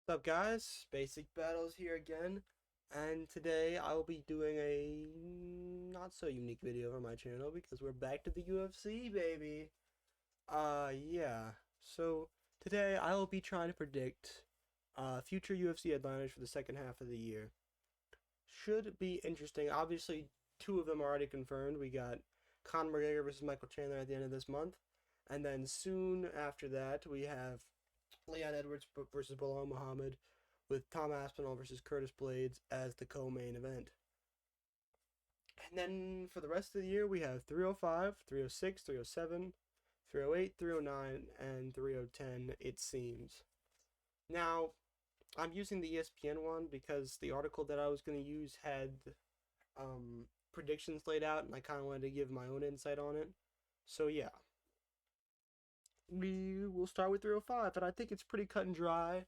What's up, guys? Basic Battles here again, and today I will be doing a not so unique video for my channel because we're back to the UFC, baby. Yeah. So today I will be trying to predict future UFC headliners for the second half of the year. Should be interesting. Obviously, two of them are already confirmed. We got Conor McGregor versus Michael Chandler at the end of this month, and then soon after that we have Leon Edwards versus Bilal Muhammad, with Tom Aspinall versus Curtis Blades as the co-main event. And then for the rest of the year, we have 305, 306, 307, 308, 309, and 3010, it seems. Now, I'm using the ESPN one because the article that I was going to use had predictions laid out, and I kind of wanted to give my own insight on it. So, yeah. We will start with 305, and I think it's pretty cut and dry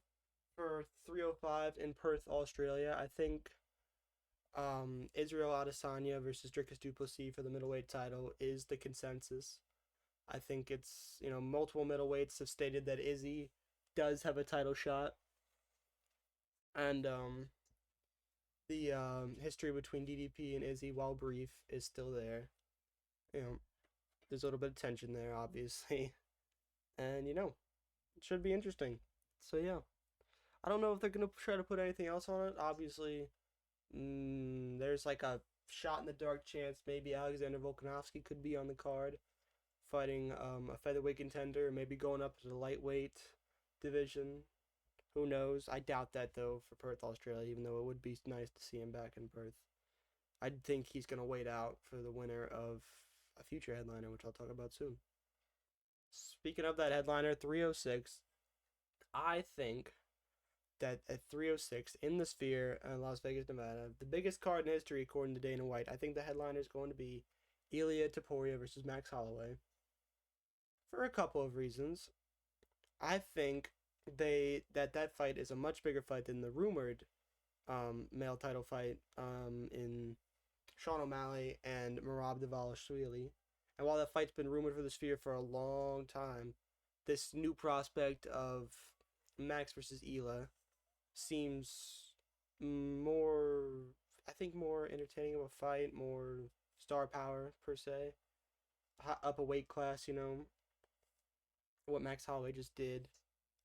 for 305 in Perth, Australia. I think Israel Adesanya versus Dricus Du Plessis for the middleweight title is the consensus. I think it's, multiple middleweights have stated that Izzy does have a title shot. And the history between DDP and Izzy, while brief, is still there. There's a little bit of tension there, obviously. And, it should be interesting. So, yeah. I don't know if they're going to try to put anything else on it. Obviously, there's like a shot in the dark chance maybe Alexander Volkanovski could be on the card fighting a featherweight contender, maybe going up to the lightweight division. Who knows? I doubt that though for Perth, Australia, even though it would be nice to see him back in Perth. I think he's going to wait out for the winner of a future headliner, which I'll talk about soon. Speaking of that headliner, 306, I think that at 306 in the Sphere in Las Vegas, Nevada, the biggest card in history according to Dana White, I think the headliner is going to be Ilia Topuria versus Max Holloway for a couple of reasons. I think that fight is a much bigger fight than the rumored male title fight in Sean O'Malley and Merab Dvalishvili. And while that fight's been rumored for the Sphere for a long time, this new prospect of Max versus Ila seems more, I think, more entertaining of a fight, more star power per se. Up a weight class, what Max Holloway just did,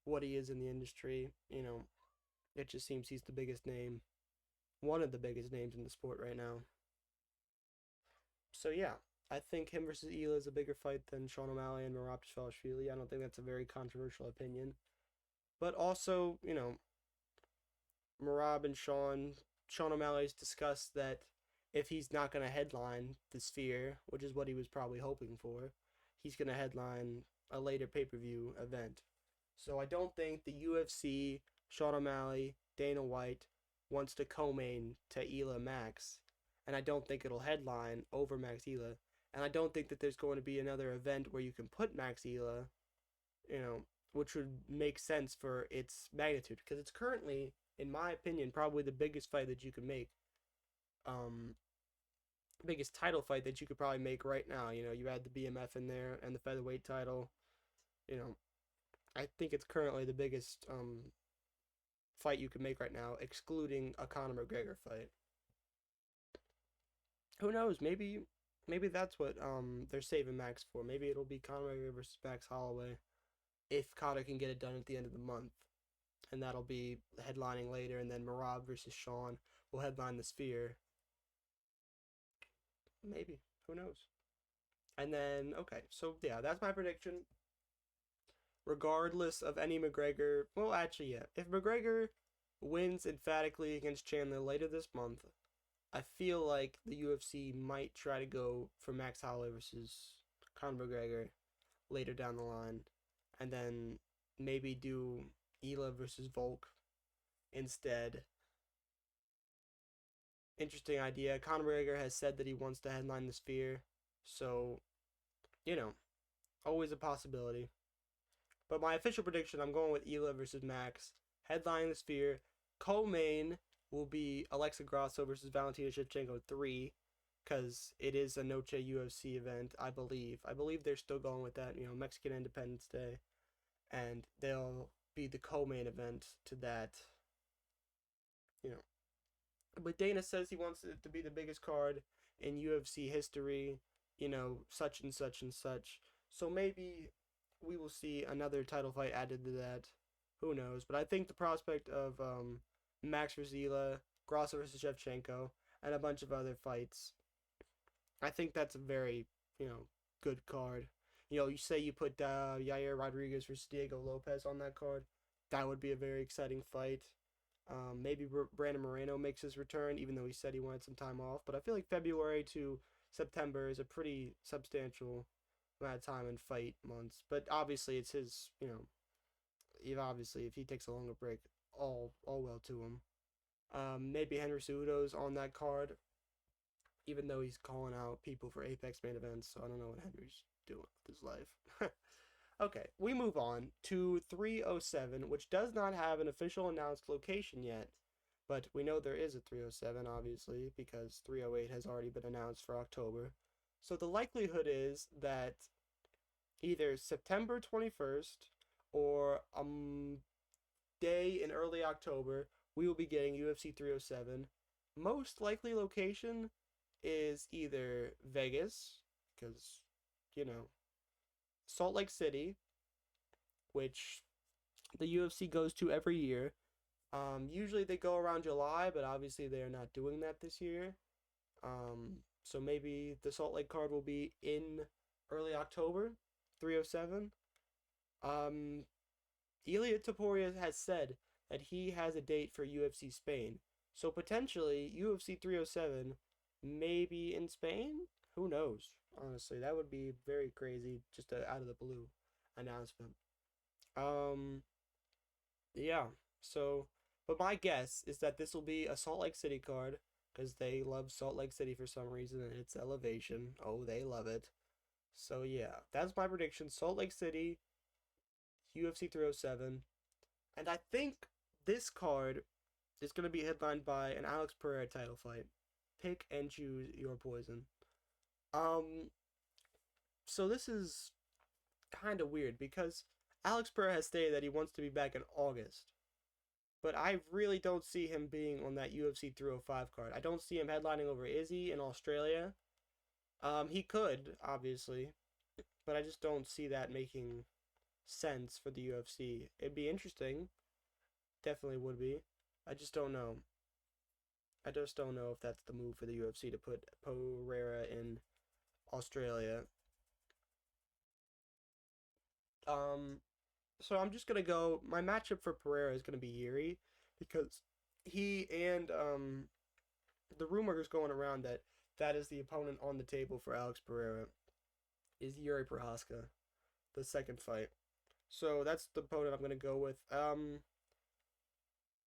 what he is in the industry, it just seems he's the biggest name, one of the biggest names in the sport right now. So yeah, I think him versus Ela is a bigger fight than Sean O'Malley and Merab Dvalishvili. I don't think that's a very controversial opinion. But also, Merab and Sean O'Malley's discussed that if he's not going to headline the Sphere, which is what he was probably hoping for, he's going to headline a later pay-per-view event. So I don't think the UFC, Sean O'Malley, Dana White wants to co-main to Ela Max, and I don't think it'll headline over Max Ela, and I don't think that there's going to be another event where you can put Max Ela, which would make sense for its magnitude, because it's currently, in my opinion, probably the biggest fight that you could make. Biggest title fight that you could probably make right now. You add the BMF in there and the featherweight title. I think it's currently the biggest fight you could make right now, excluding a Conor McGregor fight. Who knows? Maybe that's what they're saving Max for. Maybe it'll be Conor McGregor versus Max Holloway if Conor can get it done at the end of the month, and that'll be headlining later. And then Merab versus Sean will headline the Sphere. Maybe, who knows? And then okay, so yeah, that's my prediction. Regardless of any McGregor, well, actually, yeah, if McGregor wins emphatically against Chandler later this month, I feel like the UFC might try to go for Max Holloway versus Conor McGregor later down the line, and then maybe do Ela versus Volk instead. Interesting idea. Conor McGregor has said that he wants to headline the Sphere, so you know, always a possibility. But my official prediction, I'm going with Ela versus Max, headlining the Sphere. Co-main will be Alexa Grasso versus Valentina Shevchenko 3, because it is a Noche UFC event, I believe. I believe they're still going with that, Mexican Independence Day. And they'll be the co-main event to that, you know. But Dana says he wants it to be the biggest card in UFC history, such and such and such. So maybe we will see another title fight added to that. Who knows? But I think the prospect of Max Verzila, Grasso versus Shevchenko, and a bunch of other fights, I think that's a very, good card. You say you put Yair Rodriguez versus Diego Lopez on that card, that would be a very exciting fight. Maybe Brandon Moreno makes his return, even though he said he wanted some time off. But I feel like February to September is a pretty substantial amount of time in fight months. But obviously, it's his, obviously, if he takes a longer break, all well to him. Maybe Henry Cejudo's on that card, even though he's calling out people for Apex main events. So I don't know what Henry's doing with his life. Okay, we move on to 307, which does not have an official announced location yet, but we know there is a 307, obviously, because 308 has already been announced for October. So the likelihood is that either September 21st or day in early October, we will be getting UFC 307. Most likely location is either Vegas, because, Salt Lake City, which the UFC goes to every year. Usually they go around July, but obviously they are not doing that this year. So maybe the Salt Lake card will be in early October, 307. Ilia Topuria has said that he has a date for UFC Spain. So potentially UFC 307 maybe in Spain? Who knows? Honestly, that would be very crazy, just out of the blue announcement. Yeah. So, but my guess is that this will be a Salt Lake City card because they love Salt Lake City for some reason and its elevation. Oh, they love it. So yeah, that's my prediction. Salt Lake City, UFC 307, and I think this card is going to be headlined by an Alex Pereira title fight. Pick and choose your poison. Um, so this is kind of weird because Alex Pereira has stated that he wants to be back in August. But I really don't see him being on that UFC 305 card. I don't see him headlining over Izzy in Australia. He could, obviously, but I just don't see that making sense for the UFC. It'd be interesting. Definitely would be. I just don't know. I just don't know if that's the move for the UFC to put Pereira in Australia. Um, so I'm just gonna go. My matchup for Pereira is gonna be Yuri because he and the rumor is going around that that is the opponent on the table for Alex Pereira is Yuri Prohaska, the second fight. So that's the opponent I'm gonna go with.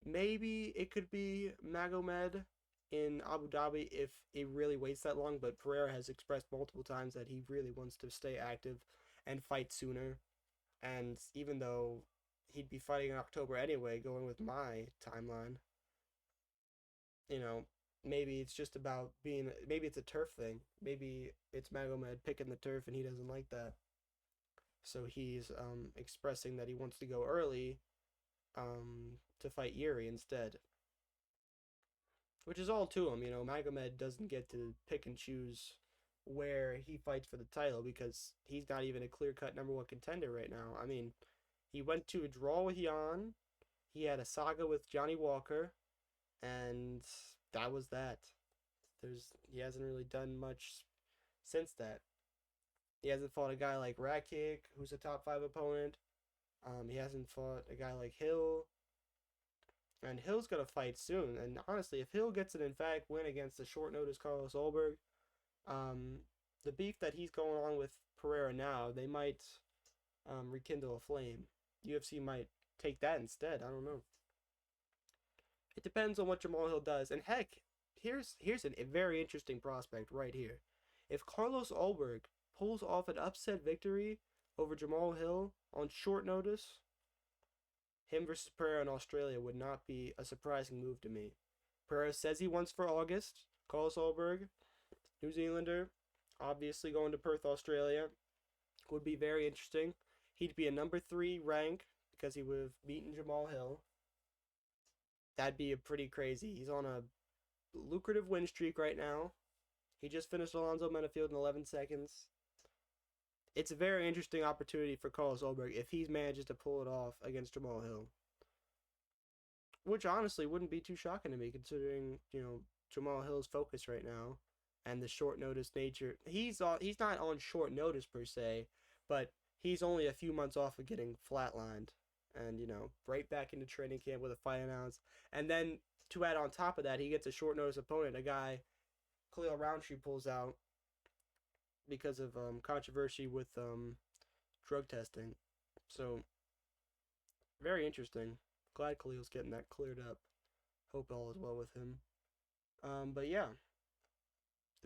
Maybe it could be Magomed in Abu Dhabi if it really waits that long, but Pereira has expressed multiple times that he really wants to stay active and fight sooner. And even though he'd be fighting in October anyway, going with my timeline, you know, maybe it's just about being, maybe it's a turf thing. Maybe it's Magomed picking the turf and he doesn't like that. So he's expressing that he wants to go early to fight Yuri instead. Which is all to him, Magomed doesn't get to pick and choose where he fights for the title because he's not even a clear-cut number one contender right now. I mean, he went to a draw with Jan, he had a saga with Johnny Walker, and that was that. He hasn't really done much since that. He hasn't fought a guy like Rakic, who's a top 5 opponent. He hasn't fought a guy like Hill. And Hill's gonna fight soon. And honestly, if Hill gets an emphatic win against the short notice Carlos Ulberg, the beef that he's going on with Pereira now, they might rekindle a flame. UFC might take that instead. I don't know. It depends on what Jamal Hill does. And heck, here's a very interesting prospect right here. If Carlos Ulberg pulls off an upset victory over Jamal Hill on short notice, him versus Pereira in Australia would not be a surprising move to me. Pereira says he wants for August. Carlos Ulberg, New Zealander, obviously going to Perth, Australia, would be very interesting. He'd be a number 3 rank because he would have beaten Jamal Hill. That'd be a pretty crazy. He's on a lucrative win streak right now. He just finished Alonzo Menafield in 11 seconds. It's a very interesting opportunity for Carlos Ulberg if he manages to pull it off against Jamal Hill. Which honestly wouldn't be too shocking to me considering, Jamal Hill's focus right now and the short notice nature. He's not on short notice per se, but he's only a few months off of getting flatlined and, right back into training camp with a fight announced. And then to add on top of that, he gets a short notice opponent, a guy Khalil Roundtree pulls out because of controversy with drug testing. So very interesting. Glad Khalil's getting that cleared up. Hope all is well with him. But yeah,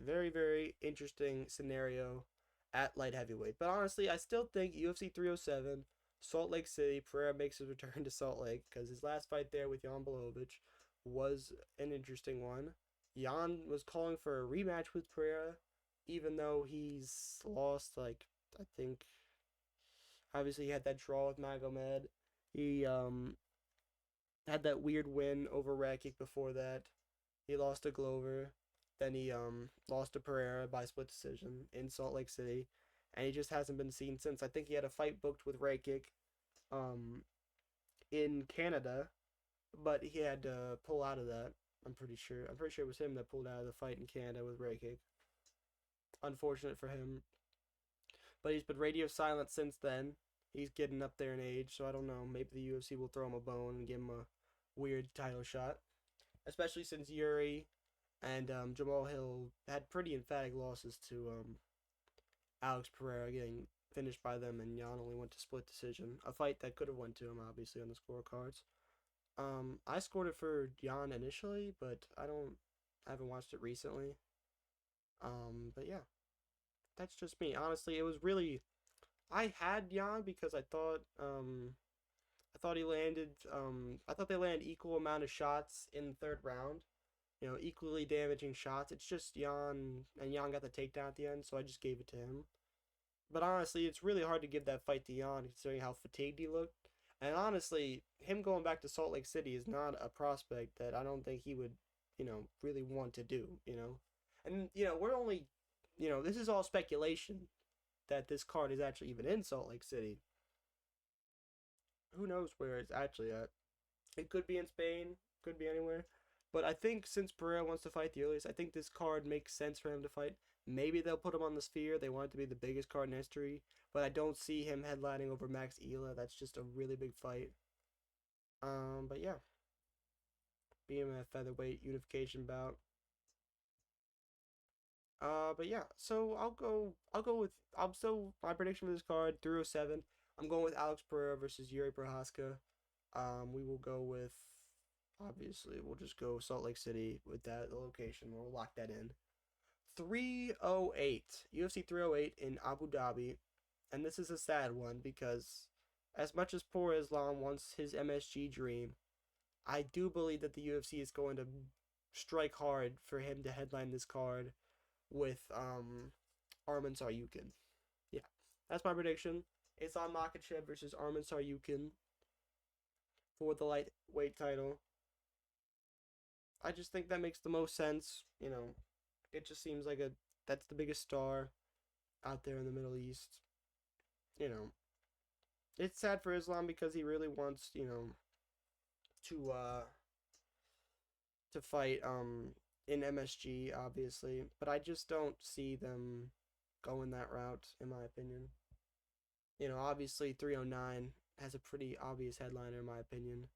very, very interesting scenario at light heavyweight. But honestly, I still think UFC 307, Salt Lake City, Pereira makes his return to Salt Lake because his last fight there with Jan Blachowicz was an interesting one. Jan was calling for a rematch with Pereira, even though he's lost, I think, obviously he had that draw with Magomed. He had that weird win over Rakic before that. He lost to Glover. Then he lost to Pereira by split decision in Salt Lake City. And he just hasn't been seen since. I think he had a fight booked with Rakic in Canada, but he had to pull out of that. I'm pretty sure it was him that pulled out of the fight in Canada with Rakic. Unfortunate for him. But he's been radio silent since then. He's getting up there in age, so I don't know. Maybe the UFC will throw him a bone and give him a weird title shot. Especially since Yuri and Jamal Hill had pretty emphatic losses to Alex Pereira, getting finished by them, and Jan only went to split decision. A fight that could have went to him, obviously, on the scorecards. I scored it for Jan initially, but I haven't watched it recently. But yeah, that's just me. Honestly, it was really, I had Jan because I thought he landed, I thought they landed equal amount of shots in the third round. Equally damaging shots. It's just Jan, and Jan got the takedown at the end, so I just gave it to him. But honestly, it's really hard to give that fight to Jan considering how fatigued he looked. And honestly, him going back to Salt Lake City is not a prospect that I don't think he would, really want to do, And, we're only, this is all speculation that this card is actually even in Salt Lake City. Who knows where it's actually at? It could be in Spain, could be anywhere. But I think since Pereira wants to fight the earliest, I think this card makes sense for him to fight. Maybe they'll put him on the Sphere. They want it to be the biggest card in history. But I don't see him headlining over Max Ela. That's just a really big fight. But yeah. BMF featherweight unification bout. But yeah. So I'm still, my prediction for this card, 307. I'm going with Alex Pereira versus Yuri Prochazka. We will go with, obviously, we'll just go Salt Lake City with that location. We'll lock that in. 308. UFC 308 in Abu Dhabi. And this is a sad one because as much as poor Islam wants his MSG dream, I do believe that the UFC is going to strike hard for him to headline this card with Arman Tsarukyan. Yeah, that's my prediction. Islam Makhachev versus Arman Tsarukyan for the lightweight title. I just think that makes the most sense. It just seems like that's the biggest star out there in the Middle East. It's sad for Islam because he really wants, to fight in MSG, obviously, but I just don't see them going that route, in my opinion. Obviously 309 has a pretty obvious headliner, in my opinion,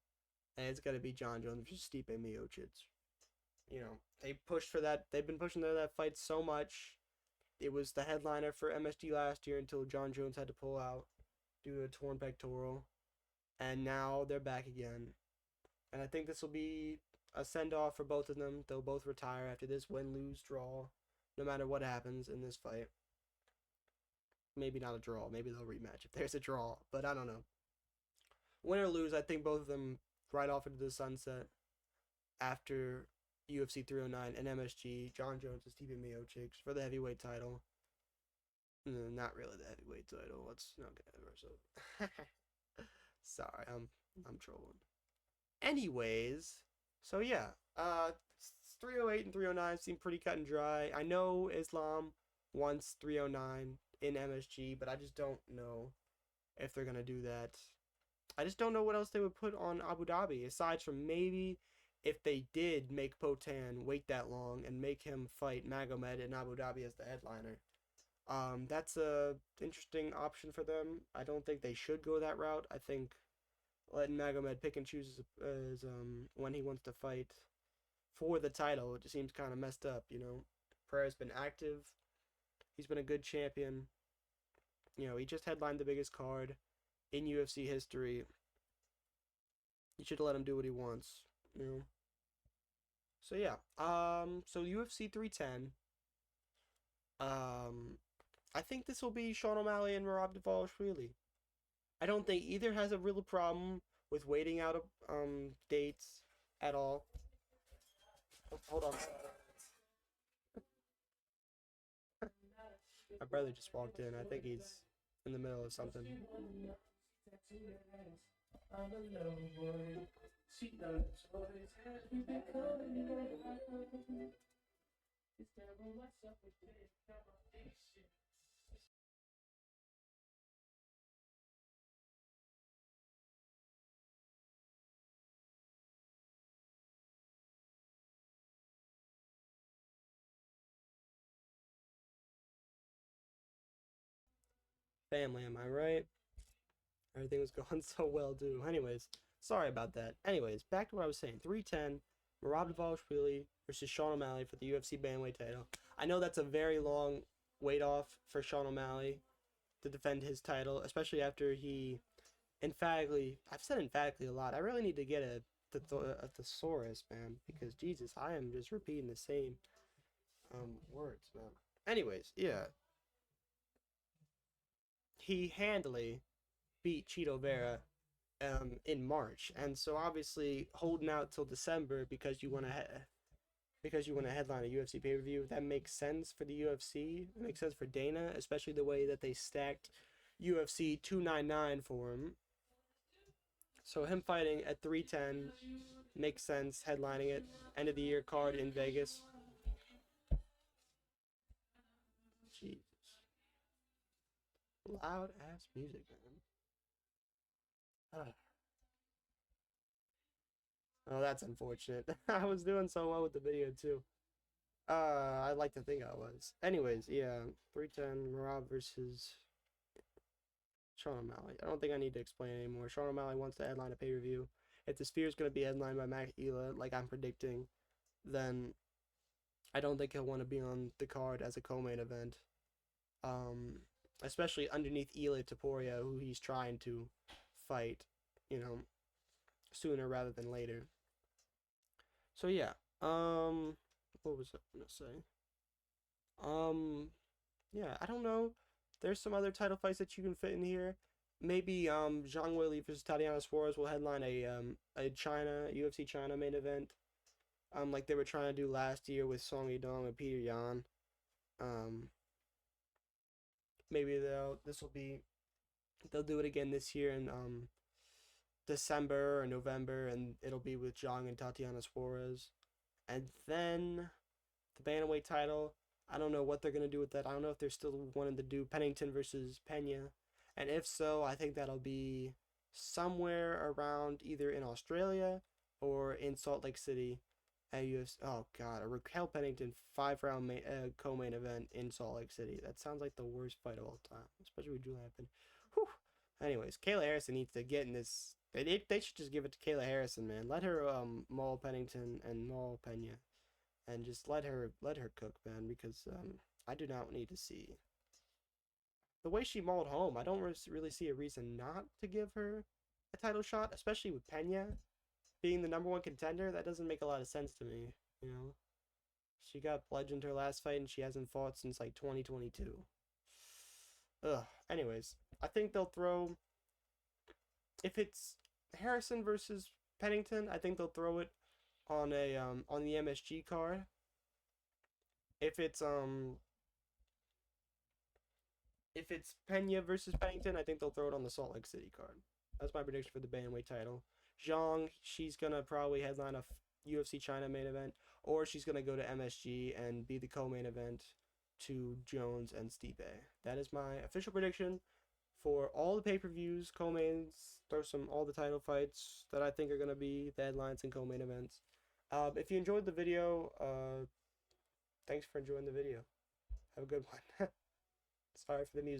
and it's gonna be John Jones versus Stipe Miocic. They pushed for that. They've been pushing that fight so much. It was the headliner for MSG last year until John Jones had to pull out due to a torn pectoral, and now they're back again. And I think this will be a send-off for both of them. They'll both retire after this win, lose, draw, no matter what happens in this fight. Maybe not a draw. Maybe they'll rematch if there's a draw, but I don't know. Win or lose, I think both of them ride off into the sunset after UFC 309 and MSG. John Jones and Stipe Miocic for the heavyweight title. Not really the heavyweight title. Let's not get ahead of ourselves. Sorry, I'm trolling. Anyways, so yeah, 308 and 309 seem pretty cut and dry. I know Islam wants 309 in MSG, but I just don't know if they're gonna do that. I just don't know what else they would put on Abu Dhabi aside from maybe if they did make Potan wait that long and make him fight Magomed in Abu Dhabi as the headliner. That's a interesting option for them. I don't think they should go that route. I think letting Magomed pick and choose when he wants to fight for the title, it just seems kind of messed up. Pereira's been active. He's been a good champion. He just headlined the biggest card in UFC history. You should let him do what he wants. So yeah. So UFC 310. I think this will be Sean O'Malley and Merab Dvalishvili. I don't think either has a real problem with waiting out dates at all. Oh, hold on. My brother just walked in. I think he's in the middle of something. Family, am I right? Everything was going so well, too. Anyways, sorry about that. Anyways, back to what I was saying. 310, Merab Dvalishvili versus Sean O'Malley for the UFC bantamweight title. I know that's a very long wait off for Sean O'Malley to defend his title, especially after he emphatically, I've said emphatically a lot. I really need to get a thesaurus, man, because Jesus, I am just repeating the same words, man. Anyways, yeah. He handily beat Cheeto Vera in March, and so obviously holding out till December because you want to headline a UFC pay per view. That makes sense for the UFC. It makes sense for Dana, especially the way that they stacked UFC 299 for him. So him fighting at 310 makes sense. Headlining it, end of the year card in Vegas. Jesus, loud ass music, man. Ah. Oh, that's unfortunate. I was doing so well with the video too. I'd like to think I was. Anyways, yeah, 310 Merab versus Sean O'Malley. I don't think I need to explain anymore. Sean O'Malley wants to headline a pay per view. If the Sphere is going to be headlined by Mac Ela, like I'm predicting, then I don't think he'll want to be on the card as a co-main event. Especially underneath Ela Taporia, who he's trying to fight, sooner rather than later. So yeah, what was I gonna say? Yeah, I don't know. There's some other title fights that you can fit in here. Maybe Zhang Weili versus Tatiana Suarez will headline a UFC China main event. Like they were trying to do last year with Song Yadong and Peter Yan. Maybe they'll do it again this year in December or November, and it'll be with Zhang and Tatiana Suarez. And then the bantamweight title, I don't know what they're gonna do with that. I don't know if they're still wanting to do Pennington versus Pena, and if so, I think that'll be somewhere around either in Australia or in Salt Lake City at UFC. Oh God, a Raquel Pennington 5-round co-main event in Salt Lake City. That sounds like the worst fight of all time, especially with Julian Hampton. Whew. Anyways, Kayla Harrison needs to get in this. They should just give it to Kayla Harrison, man. Let her maul Pennington and maul Pena, and just let her cook, man. Because I do not need to see the way she mauled home. I don't really see a reason not to give her a title shot, especially with Pena being the number one contender. That doesn't make a lot of sense to me. She got bludgeoned her last fight, and she hasn't fought since like 2022. Ugh. Anyways, I think they'll throw. If it's Harrison versus Pennington, I think they'll throw it on the MSG card. If it's Pena versus Pennington, I think they'll throw it on the Salt Lake City card. That's my prediction for the bantamweight title. Zhang, she's gonna probably headline a UFC China main event, or she's gonna go to MSG and be the co-main event to Jones and Stipe. That is my official prediction for all the pay-per-views, co-mains. Throw some all the title fights that I think are gonna be the headlines and co-main events. If you enjoyed the video, thanks for enjoying the video. Have a good one. Sorry for the music.